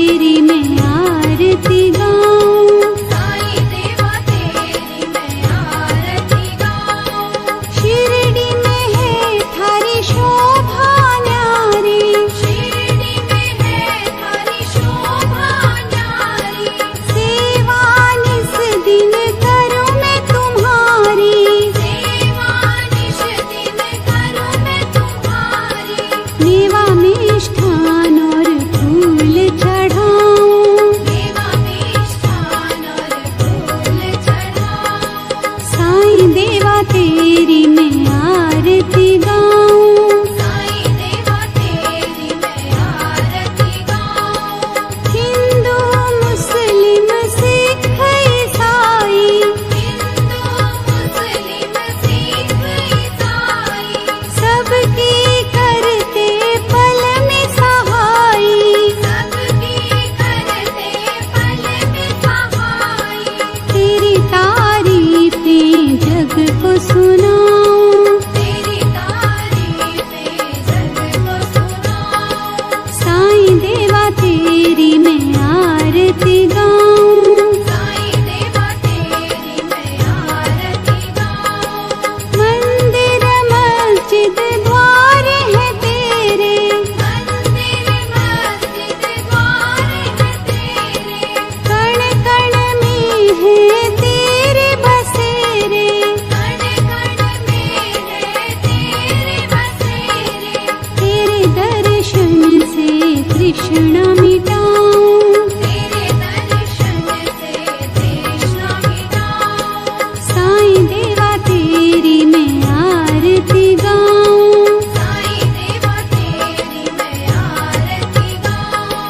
तेरी मैं आरती गाऊं, साईं देवा तेरी मैं आरती गाऊं। शिरडी में है थारी शोभा न्यारी, शिरडी में है थारी शोभा न्यारी। सेवा निस दिन करूं मैं तुम्हारी, सेवा निश दिन करूं मैं तुम्हारी। मेवा मिष्ठान और फूल चढ़ाऊं, देवा मिष्ठान और फूल चढ़ाऊं। साईं देवा तेरी मैं आरती गाऊं, साईं देवा तेरी मैं आरती गाऊं। हिंदू मुस्लिम सिख ईसाई, हिंदू मुस्लिम सिख ईसाई। सबकी करते पल में सहाई, सबकी करते पल में सहाई। तेरी तारीफें जग को सुनाऊं, तेरी तारीफें जग को सुनाऊं। साईं देवा तेरी मैं आरती गाऊं, साईं देवा तेरी मैं आरती गाऊं। मंदिर मस्जिद द्वार है तेरे, मंदिर मस्जिद द्वार है तेरे। कण कण में है तेरे बसेरे, कण कण में है तेरे बसेरे। तेरे दर्शन से तृष्णा मिटाऊं, तेरे दर्शन से तृष्णा मिटाऊं। साईं देवा तेरी मैं आरती गाऊं, साईं देवा तेरी मैं आरती गाऊं।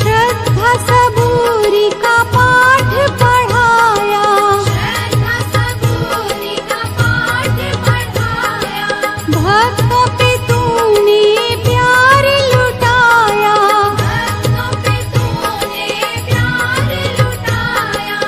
श्रद्धा सबूरी का पाठ पढ़ाया, श्रद्धा सबूरी का पाठ पढ़ाया। भक्तों पे तूने प्यार लुटाया, भक्तों पे तूने प्यार लुटाया।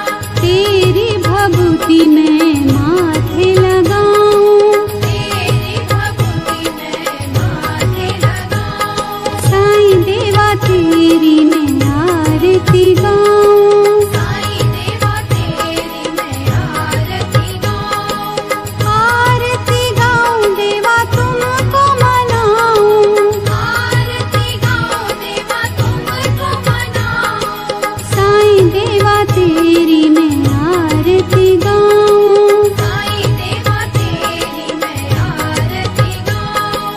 तेरी भभूति मैं माथे लगाऊं, तेरी भभूति मैं माथे लगाऊं। साईं देवा तेरी मैं आरती गाऊं, साईं देवा तेरी मैं आरती गाऊं। आरती गाऊं देवा तुमको मनाऊं, आरती गाऊं देवा तुमको मनाऊं। साईं देवा तेरी मैं आरती गाऊं, साईं देवा तेरी मैं आरती गाऊं।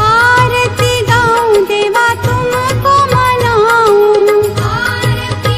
आरती गाऊं देवा तुमको मनाऊं, आरती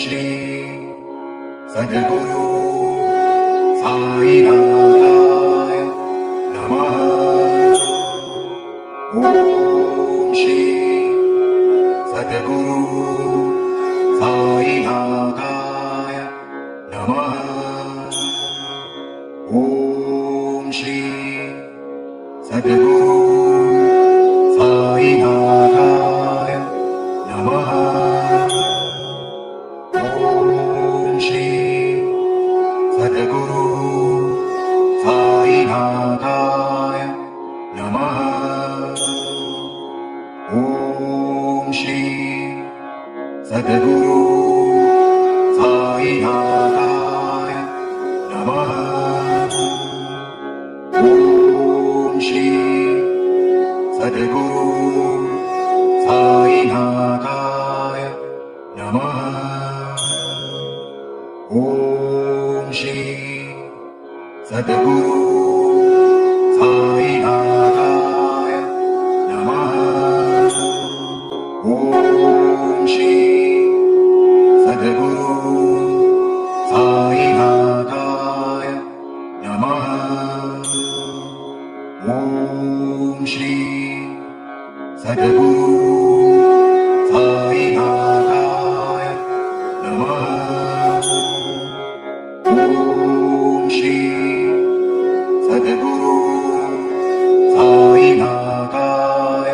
श्री सद्गुरु साईनाथाय नमः। ॐ श्री सद्गुरु साईनाथाय नमः। ॐ श्री सद्गुरु साईनाथाय नमः। ॐ श्री सद्गुरु साईनाथाय नमः। ॐ श्री सद्गुरु साईनाथाय नमः। ॐ श्री सद्गुरु साईनाथाय नमः। ॐ श्री सद्गुरु साईनाथाय नमः। ॐ श्री सद्गुरु साईनाथाय नमः। ॐ श्री सद्गुरु साईनाथाय नमः। ॐ श्री सद्गुरु साईनाथाय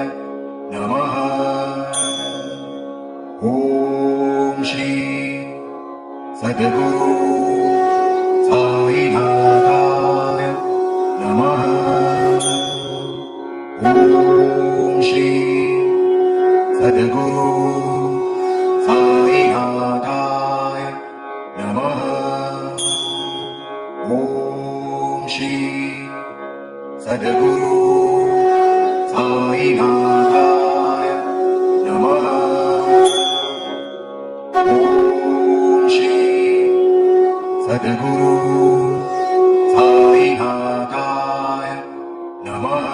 नमः। ॐ श्री सद्गुरु साईनाथाय नमः। ॐ श्री सद्गुरु साईनाथाय नमः। ॐ श्री सद्गुरु साईनाथाय नमः। ॐ श्री सद्गुरु साईनाथाय नमः।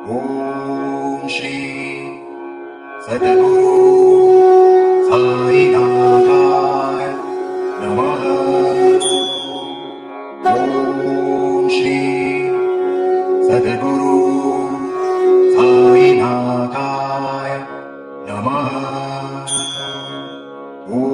ॐ श्री सद्गुरु